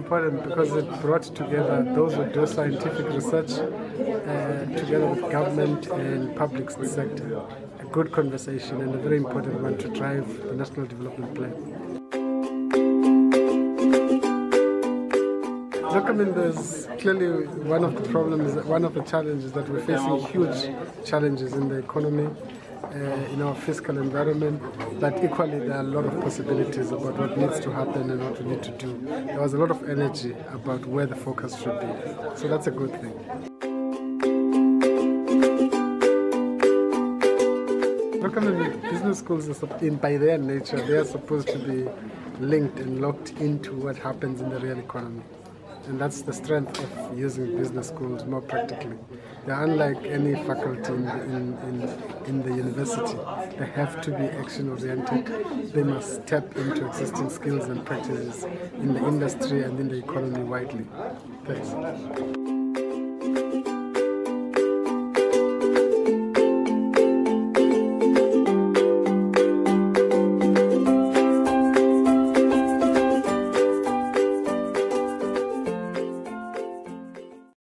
important because it brought together those who do scientific research together with government and public sector. A good conversation and a very important one to drive the National Development Plan. Look, I mean, there's clearly one of the problems, one of the challenges that we're facing, huge challenges in the economy, in our fiscal environment, but equally there are a lot of possibilities about what needs to happen and what we need to do. There was a lot of energy about where the focus should be, so that's a good thing. Look, I mean, business schools are, by their nature, they are supposed to be linked and locked into what happens in the real economy. And that's the strength of using business schools more practically. They're unlike any faculty in the university. They have to be action-oriented. They must tap into existing skills and practices in the industry and in the economy widely. Thanks.